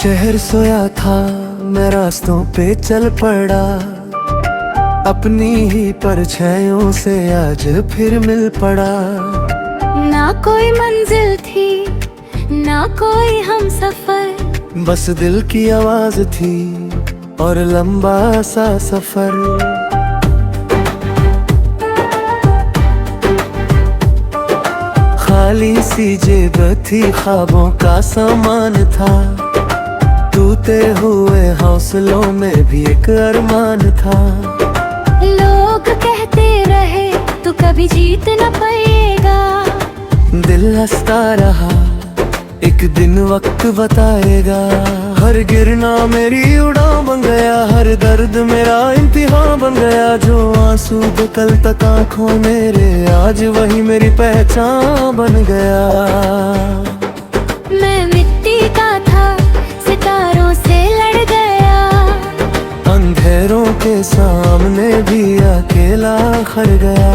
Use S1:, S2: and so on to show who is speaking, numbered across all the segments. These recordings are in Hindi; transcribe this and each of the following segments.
S1: शहर सोया था, मैं रास्तों पे चल पड़ा, अपनी ही परछाइयों से आज फिर मिल पड़ा।
S2: ना कोई मंजिल थी, ना कोई हम सफर,
S1: बस दिल की आवाज थी और लंबा सा सफर। खाली सी जेब थी, ख्वाबों का सामान था, टूटे हुए हौसलों में भी एक अरमान था।
S2: लोग कहते रहे तू कभी जीत न पाएगा,
S1: दिल हंसता रहा, एक दिन वक्त बताएगा। हर गिरना मेरी उड़ान बन गया, हर दर्द मेरा इम्तिहान बन गया। जो आंसू जो कल तक आंखों मेरे, आज वही मेरी पहचान बन गया।
S2: मैं मिट्टी का था, सितारों से लड़ गया,
S1: अंधेरों के सामने भी अकेला खड़ गया।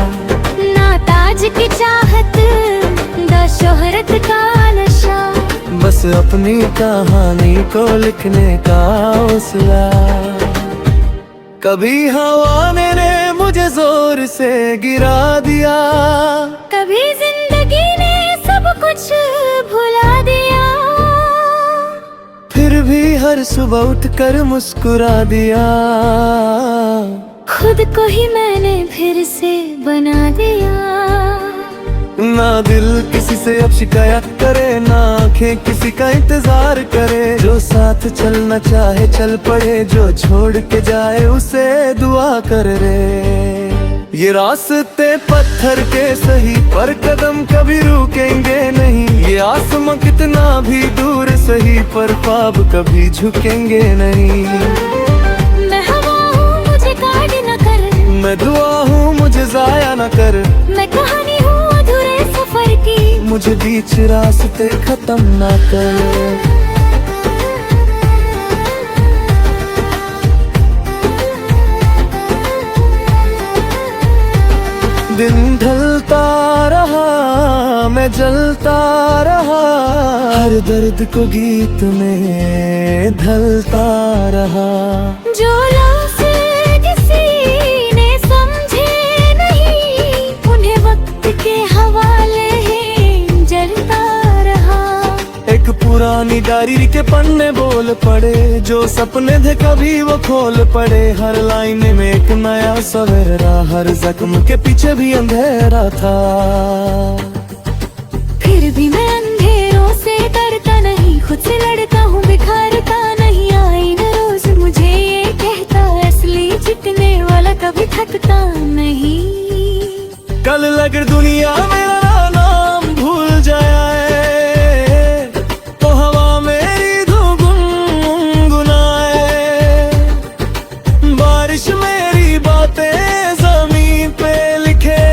S2: ना ताज की चाहत, ना शोहरत का नशा,
S1: बस अपनी कहानी को लिखने का हौसला। कभी हवा ने मुझे जोर से गिरा दिया,
S2: कभी जिंदगी ने सब कुछ भुला दिया,
S1: फिर भी हर सुबह उठकर मुस्कुरा दिया।
S2: खुद को ही मैंने फिर से बना दिया।
S1: ना दिल किसी से अब शिकायत करे, ना आंखें किसी का इंतजार करे। जो साथ चलना चाहे चल पड़े, जो छोड़ के जाए उसे दुआ कर रे। ये रास्ते पत्थर के सही, पर कदम कभी रुकेंगे नहीं। ये आसमां कितना भी दूर सही, पर ख्वाब कभी झुकेंगे नहीं।
S2: मैं हवा हूँ, मुझे काट न कर,
S1: मैं दुआ हूँ, मुझे जाया न कर।
S2: मैं कहानी हूँ अधूरे सफर की,
S1: मुझे बीच रास्ते खत्म ना कर। दिन ढलता रहा, मैं जलता रहा, हर दर्द को गीत में ढलता रहा।
S2: जो लफ्ज़ किसी ने समझे नहीं, उन्हें वक्त के हवाले जलता रहा।
S1: एक पुरानी डायरी के पन्ने बोल पड़े, जो सपने थे कभी वो खोल पड़े। हर लाइन में एक नया सवेरा, हर जख्म के पीछे भी अंधेरा था।
S2: फिर भी मैं अंधेरों से डरता नहीं, खुद से लड़ता हूँ, बिखारता नहीं। आई न रोज मुझे ये कहता, असली जीतने वाला कभी थकता नहीं।
S1: कल अगर दुनिया मेरा नाम भूल जाए, तो हवा मेरी धूप गुनगुनाए। बारिश मेरी बातें जमीन पे लिखे,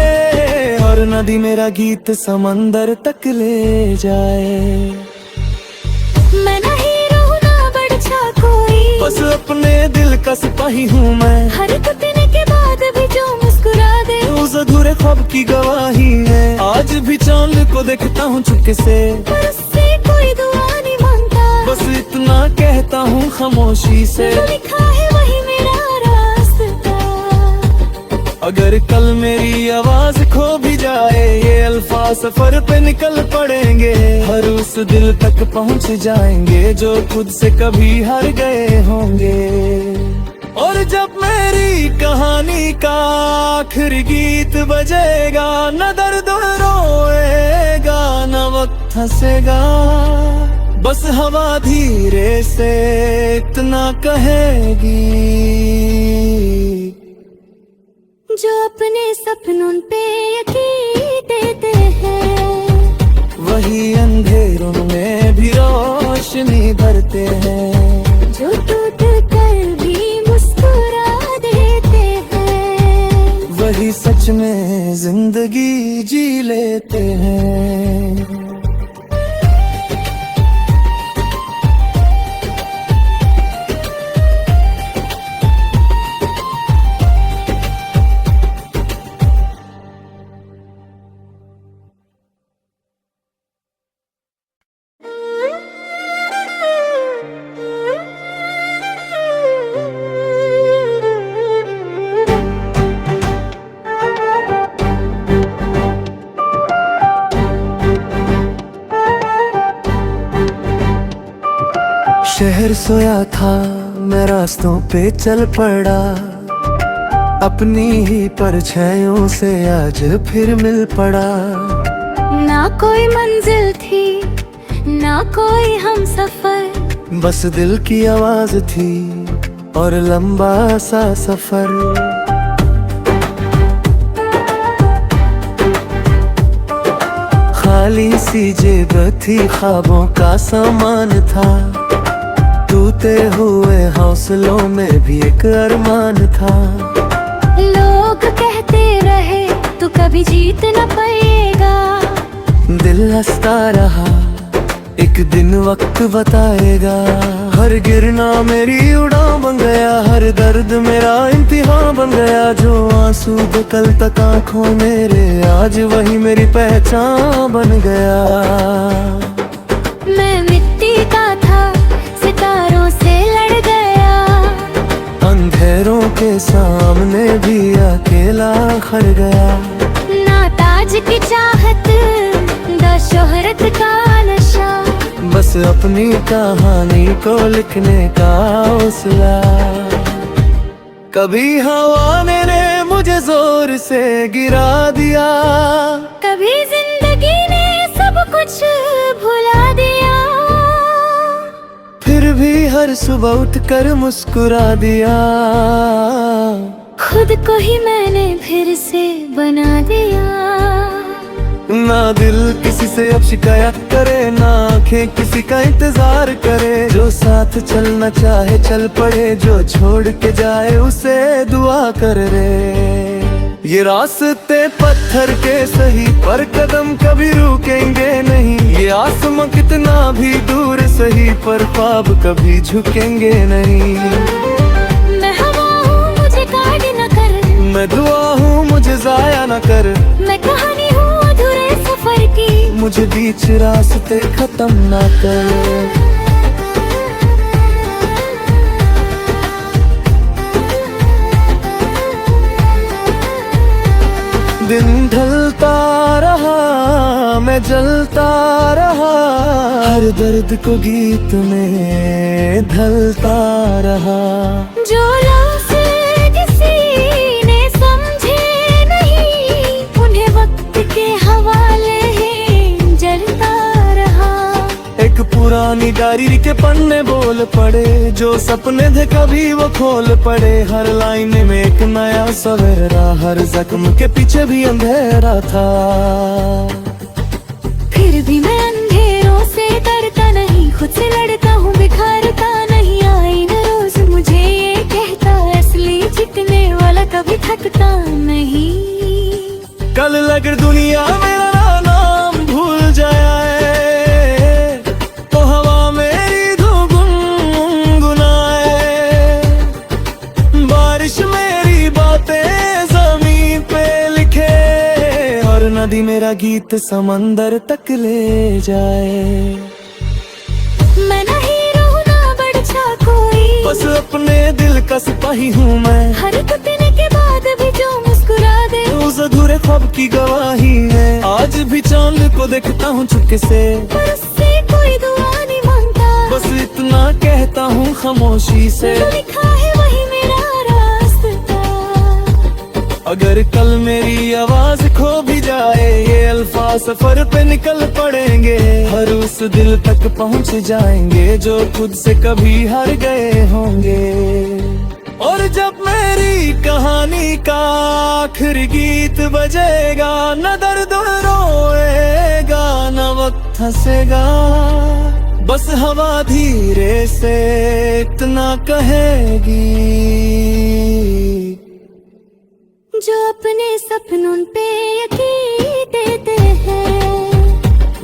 S1: और नदी मेरा गीत समंदर तक ले जाए।
S2: मैं ना हीरो हूँ ना बड़छा कोई,
S1: बस अपने दिल का सिपाही हूँ मैं।
S2: हर टूटने के बाद भी जो मुस्कुरा दे,
S1: उस अधूरे ख्वाब की गवाही है। आज भी चांद को देखता हूँ चुपके से,
S2: पर उससे कोई दुआ नहीं मांगता।
S1: बस इतना कहता हूँ खामोशी से,
S2: जो लिखा है वही मेरा रास्ता।
S1: अगर कल मेरी आवाज खो भी जाए, ये अल्फाज सफर पे निकल पड़ेंगे। हर उस दिल तक पहुँच जाएंगे, जो खुद से कभी हार गए होंगे। और जब मेरी कहानी का आखिरी गीत बजेगा, न दर्द रोएगा, न वक्त हंसेगा। बस हवा धीरे से इतना कहेगी,
S2: जो अपने सपनों पे यकीन देते हैं,
S1: वही अंधेरों में भी रोशनी भरते हैं।
S2: जो टूट कर भी मुस्कुरा देते हैं,
S1: वही सच में जिंदगी जी लेते हैं। शहर सोया था, मैं रास्तों पे चल पड़ा, अपनी ही परछाइयों से आज फिर मिल पड़ा।
S2: ना कोई मंजिल थी, ना कोई हम सफर,
S1: बस दिल की आवाज थी और लंबा सा सफर। खाली सी जेब थी, ख्वाबों का सामान था, टूटे हुए हौसलों में भी एक अरमान था।
S2: लोग कहते रहे तू कभी जीत न पाएगा,
S1: दिल हंसता रहा, एक दिन वक्त बताएगा। हर गिरना मेरी उड़ान बन गया, हर दर्द मेरा इम्तिहान बन गया। जो आंसू थे कल तक आंखों मेरे, आज वही मेरी पहचान बन गया।
S2: मैं मिट्टी का था, सितारों से लड़ गया,
S1: अंधेरों के सामने भी अकेला खड़ गया।
S2: ना ताज की चाहत, ना शोहरत का नशा,
S1: बस अपनी कहानी को लिखने का हौसला। कभी हवा ने मुझे जोर से गिरा दिया,
S2: कभी जिंदगी ने सब कुछ भुला दिया,
S1: फिर भी हर सुबह उठकर मुस्कुरा दिया।
S2: खुद को ही मैंने फिर से बना दिया।
S1: ना दिल किसी से अब शिकायत करे, ना आंखें किसी का इंतजार करे। जो साथ चलना चाहे चल पड़े, जो छोड़ के जाए उसे दुआ कर रे। ये रास्ते पत्थर के सही, पर कदम कभी रुकेंगे नहीं। ये आसमां कितना भी दूर सही, पर ख्वाब कभी झुकेंगे नहीं।
S2: मैं हवा हूँ मुझे काट न कर,
S1: मैं दुआ हूँ मुझे जाया न कर,
S2: मैं कहानी हूँ अधूरे सफर की,
S1: मुझे बीच रास्ते खत्म ना कर। दिन ढलता रहा, मैं जलता रहा, हर दर्द को गीत में ढलता रहा।
S2: जो लफ्ज़ किसी ने समझे नहीं, उन्हें वक्त के हवाले ही जलता रहा।
S1: एक पुरानी डायरी के पन्ने बोल पड़े, जो सपने थे कभी वो खोल पड़े। हर लाइन में एक नया सवेरा, हर जख्म के पीछे भी अंधेरा था।
S2: फिर भी मैं अंधेरों से डरता नहीं, खुद से लड़ता हूँ बिखारता नहीं। आईना रोज मुझे ये कहता, असली जीतने वाला कभी थकता नहीं।
S1: कल अगर दुनिया मेरा नाम भूल जाए, तो हवा मेरी धूप गुनगुनाए। बारिश मेरी बातें जमीन पे लिखे, और नदी मेरा गीत समंदर तक ले जाए।
S2: मैं ना हीरो ना बड़छा कोई,
S1: बस अपने दिल का सिपाही हूँ मैं।
S2: हर टूटने के बाद भी जो मुस्कुरा दे,
S1: उस अधूरे ख्वाब की गवाही है। आज भी चांद को देखता हूँ चुपके से,
S2: पर उससे कोई दुआ नहीं मांगता।
S1: बस इतना कहता हूँ खामोशी से,
S2: जो लिखा है वही मेरा रास्ता।
S1: अगर कल मेरी आवाज खो भी जाए, ये अल्फाज सफर पे निकल पड़ेंगे। हर उस दिल तक पहुँच जाएंगे, जो खुद से कभी हार गए होंगे। और जब मेरी कहानी का आखिरी गीत बजेगा, न दर्द रोएगा न वक्त हंसेगा। बस हवा धीरे से इतना कहेगी,
S2: जो अपने सपनों पे यकीन देते हैं,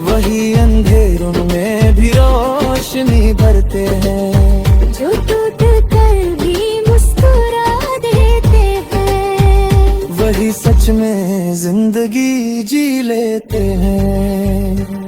S1: वही अंधेरों में भी रोशनी भरते हैं।
S2: जो टूट कर भी मुस्कुरा देते हैं,
S1: वही सच में जिंदगी जी लेते हैं।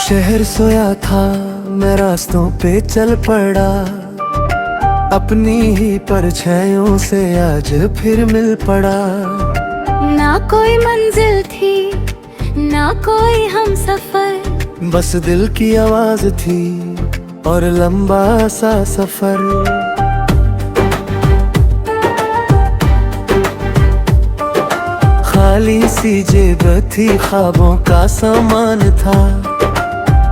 S1: शहर सोया था, मैं रास्तों पे चल पड़ा, अपनी ही परछाइयों से आज फिर मिल पड़ा।
S2: ना कोई मंजिल थी, ना कोई हम सफर,
S1: बस दिल की आवाज थी और लंबा सा सफर। खाली सी जेब थी, ख्वाबों का सामान था,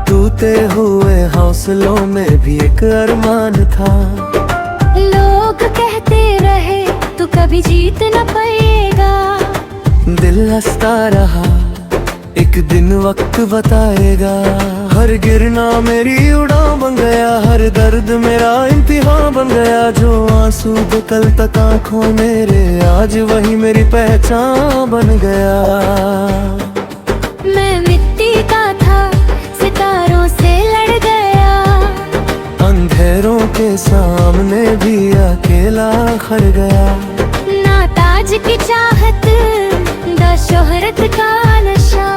S1: टूटे हुए हौसलों में भी एक अरमान था।
S2: लोग कहते रहे तू कभी जीत न पाएगा,
S1: दिल हंसता रहा, एक दिन वक्त बताएगा। हर गिरना मेरी उड़ान बन गया, हर दर्द मेरा इम्तिहान बन गया। जो आंसू दो कल तक आंखों मेरे, आज वही मेरी पहचान बन गया।
S2: मैं मिट्टी का था, सितारों से लड़ गया,
S1: अंधेरों के सामने भी अकेला खड़ गया।
S2: ना ताज की चाहत, ना शोहरत का नशा,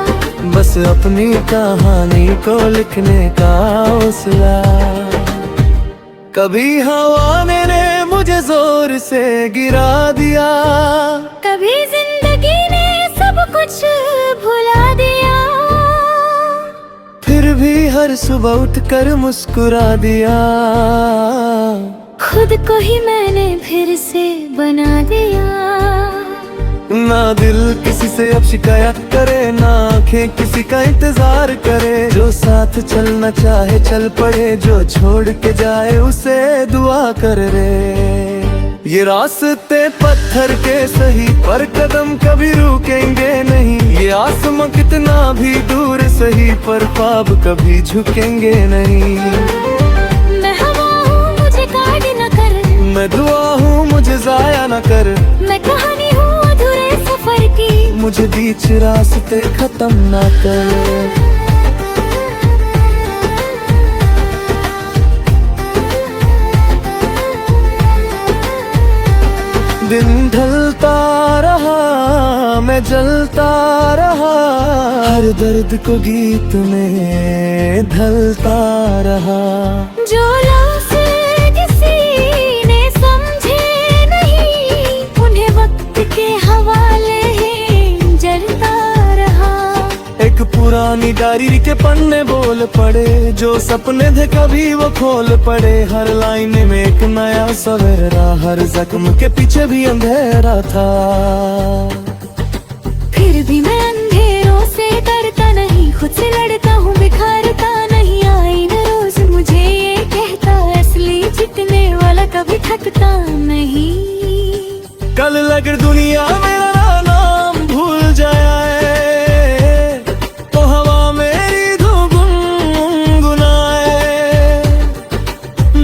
S1: बस अपनी कहानी को लिखने का हौसला। कभी हवा ने मुझे जोर से गिरा दिया,
S2: कभी जिंदगी ने सब कुछ भुला दिया,
S1: फिर भी हर सुबह उठकर मुस्कुरा दिया।
S2: खुद को ही मैंने फिर से बना दिया।
S1: ना दिल किसी से अब शिकायत करे, ना आंखें किसी का इंतजार करे। जो साथ चलना चाहे चल पड़े, जो छोड़ के जाए उसे दुआ कर रे। ये रास्ते पत्थर के सही, पर कदम कभी रुकेंगे नहीं। ये आसमां कितना भी दूर सही, पर ख्वाब कभी झुकेंगे नहीं।
S2: मैं हवा हूँ मुझे काट न कर,
S1: मैं दुआ हूँ मुझे जाया न कर,
S2: मैं कहानी हूँ अधूरे सफर की,
S1: मुझे बीच रास्ते खत्म ना कर। दिन ढलता रहा, मैं जलता रहा, हर दर्द को गीत में ढलता रहा।
S2: जो लफ्ज़ किसी ने समझे नहीं, उन्हें वक्त के हवाले ही जलता रहा।
S1: एक पुरानी डायरी के पन्ने बोल पड़े, जो सपने थे कभी वो खोल पड़े। हर लाइन में एक नया सवेरा, हर जख्म के पीछे भी अंधेरा था।
S2: फिर भी मैं अंधेरों से डरता नहीं, खुद से लड़ता हूँ बिखारता नहीं। आईना रोज मुझे ये कहता, असली जीतने वाला कभी थकता नहीं।
S1: कल अगर दुनिया मेरा नाम भूल जाए, तो हवा मेरी धूप गुनगुनाए।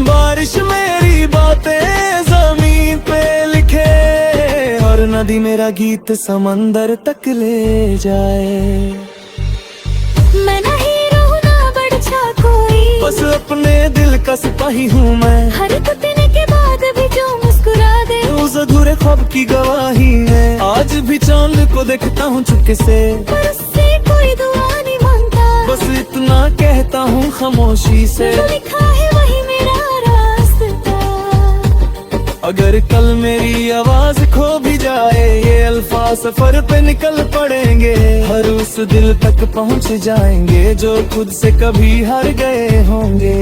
S1: बारिश मेरी बातें जमीन पे लिखे, और नदी मेरा गीत समंदर तक ले जाए।
S2: मैं ना हीरो हूँ ना बड़छा कोई,
S1: बस अपने दिल का सिपाही हूँ मैं।
S2: हर टूटने के बाद भी जो मुस्कुरा दे,
S1: उस अधूरे ख्वाब की गवाही है। आज भी चांद को देखता हूँ चुपके से,
S2: पर उससे कोई दुआ नहीं मांगता।
S1: बस इतना कहता हूँ खामोशी से,
S2: जो लिखा है वही मेरा रास्ता।
S1: अगर कल मेरी आवाज खो भी जाए, ये अल्फाज सफर पे निकल पड़ेंगे। हर उस दिल तक पहुँच जाएंगे, जो खुद से कभी हार गए होंगे।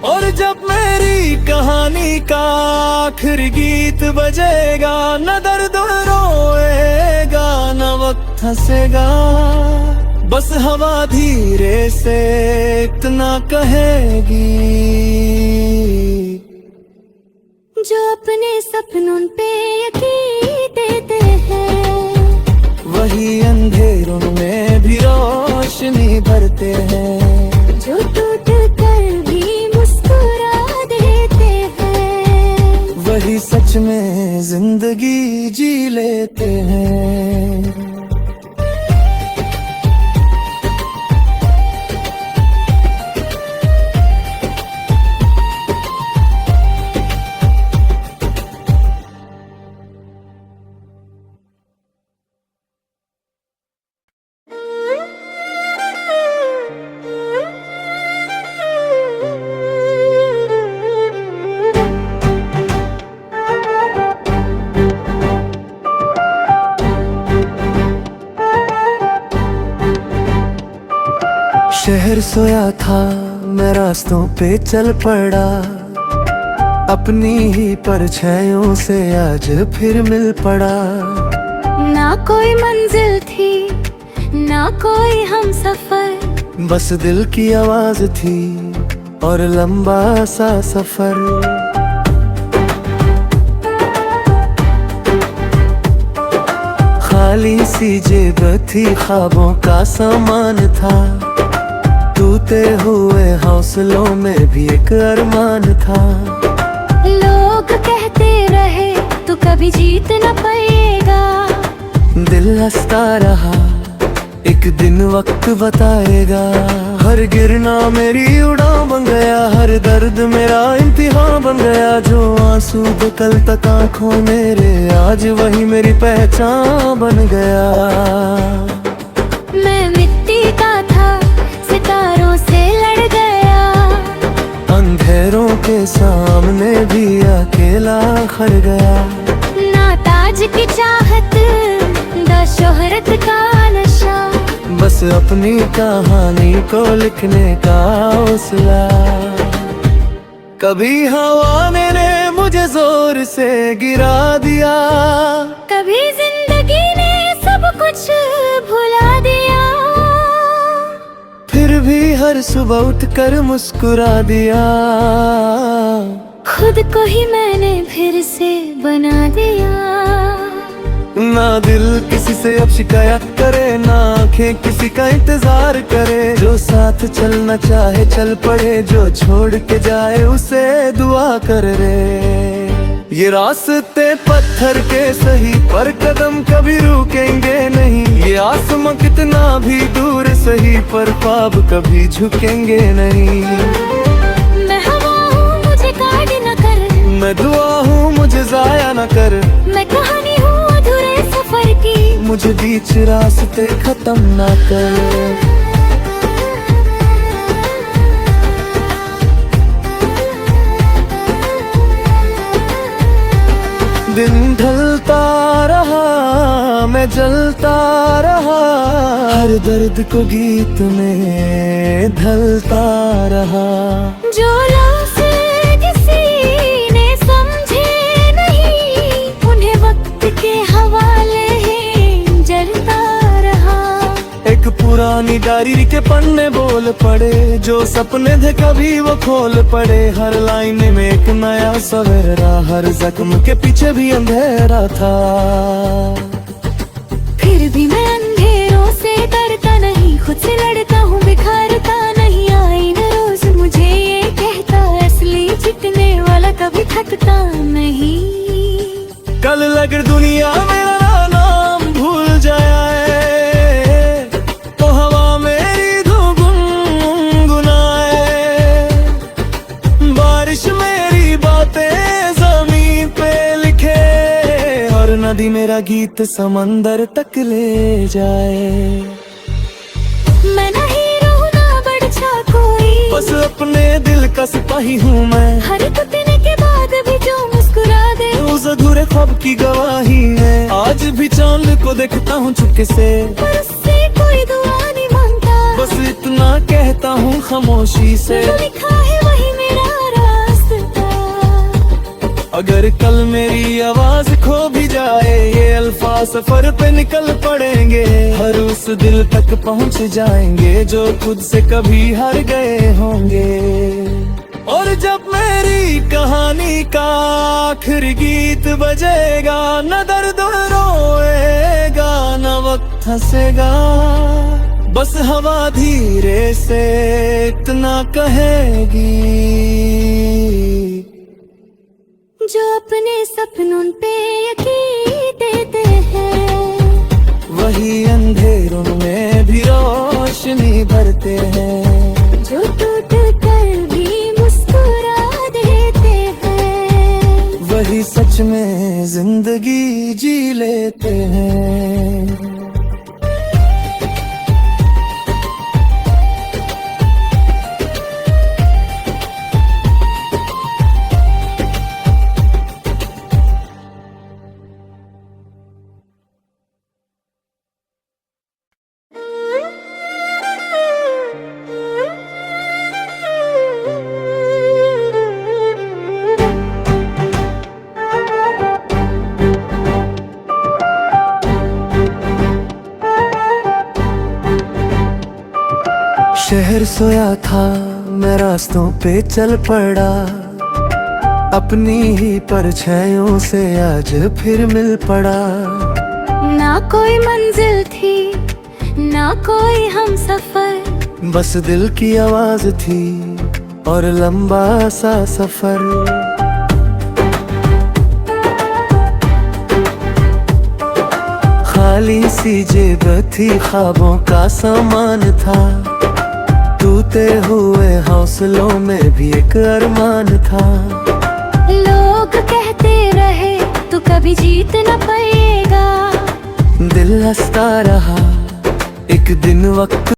S1: और जब मेरी कहानी का आखिरी गीत बजेगा, न दर्द रोएगा न वक्त हंसेगा। बस हवा धीरे से इतना कहेगी,
S2: जो अपने सपनों पे यकीन देते हैं,
S1: वही अंधेरों में भी रोशनी भरते हैं।
S2: जो टूट कर भी मुस्कुरा देते हैं,
S1: वही सच में जिंदगी जी लेते हैं। शहर सोया था, मैं रास्तों पे चल पड़ा, अपनी ही परछाइयों से आज फिर मिल पड़ा।
S2: ना कोई मंजिल थी, ना कोई हम सफर,
S1: बस दिल की आवाज थी और लंबा सा सफर। खाली सी जेब थी, ख्वाबों का सामान था, टूटे हुए हौसलों में भी एक अरमान था।
S2: लोग कहते रहे तू कभी जीत न पाएगा,
S1: दिल हंसता रहा, एक दिन वक्त बताएगा। हर गिरना मेरी उड़ान बन गया, हर दर्द मेरा इम्तिहान बन गया। जो आंसू दे कल तक आंखों मेरे, आज वही मेरी पहचान बन गया।
S2: मैं मिट्टी का था, सितारों से लड़ गया,
S1: अंधेरों के सामने भी अकेला खड़ गया।
S2: ना ताज की चाहत, ना शोहरत का नशा,
S1: बस अपनी कहानी को लिखने का हौसला। कभी हवा ने मुझे जोर से गिरा दिया,
S2: कभी जिंदगी ने सब कुछ भुला दिया,
S1: फिर भी हर सुबह उठकर मुस्कुरा दिया।
S2: खुद को ही मैंने फिर से बना दिया।
S1: ना दिल किसी से अब शिकायत करे, ना आंखें किसी का इंतजार करे। जो साथ चलना चाहे चल पड़े, जो छोड़ के जाए उसे दुआ कर रे। ये रास्ते पत्थर के सही, पर कदम कभी रुकेंगे नहीं। ये आसमां कितना भी दूर सही, पर ख्वाब कभी झुकेंगे नहीं।
S2: मैं हवा हूँ मुझे काट न कर,
S1: मैं दुआ हूँ मुझे जाया न कर,
S2: मैं कहानी हूँ अधूरे सफर की,
S1: मुझे बीच रास्ते खत्म ना कर। दिन ढलता रहा, मैं जलता रहा, हर दर्द को गीत में ढलता रहा।
S2: जो लफ्ज़ किसी ने समझे नहीं, उन्हें वक्त के हवाले ही जलता रहा।
S1: एक पुरानी डायरी के पन्ने बोल पड़े, जो सपने थे कभी वो खोल पड़े। हर लाइन में एक नया सवेरा, हर जख्म के पीछे भी अंधेरा था।
S2: फिर भी मैं अंधेरों से डरता नहीं, खुद से लड़ता हूँ बिखारता नहीं। आई न रोज मुझे ये कहता, असली जीतने वाला कभी थकता नहीं।
S1: कल अगर दुनिया मेरा नाम भूल जाए, तो हवा मेरी धूप गुनगुनाए। बारिश मेरी बातें जमीन पे लिखे, और नदी मेरा गीत समंदर तक ले जाए।
S2: मैं ना हीरो हूँ ना बड़छा कोई,
S1: बस अपने दिल का सिपाही हूँ मैं।
S2: हर टूटने के बाद भी जो मुस्कुरा दे,
S1: उस अधूरे ख्वाब की गवाही है। आज भी चांद को देखता हूँ चुपके से,
S2: पर उससे कोई दुआ नहीं मांगता।
S1: बस इतना कहता हूँ खामोशी से,
S2: जो लिखा है वही मेरा रास्ता।
S1: अगर कल मेरी आवाज खो भी जाए, ये अल्फाज सफर पे निकल पड़ेंगे। हर उस दिल तक पहुँच जाएंगे, जो खुद से कभी हार गए होंगे। और जब मेरी कहानी का आखिरी गीत बजेगा, न दर्द रोएगा, न वक्त हंसेगा। बस हवा धीरे से इतना कहेगी,
S2: जो अपने सपनों पे यकीन देते हैं,
S1: वही अंधेरों में भी रोशनी भरते हैं।
S2: जो टूट कर भी मुस्कुरा देते हैं,
S1: वही सच में जिंदगी जी लेते हैं। शहर सोया था, मैं रास्तों पे चल पड़ा, अपनी ही परछाइयों से आज फिर मिल पड़ा।
S2: ना कोई मंजिल थी, ना कोई हम सफर,
S1: बस दिल की आवाज थी और लंबा सा सफर। खाली सी जेब थी, ख्वाबों का सामान था, टूटे हुए हौसलों में भी एक अरमान था।
S2: लोग कहते रहे तू कभी जीत न पाएगा,
S1: दिल हंसता रहा, एक दिन वक्त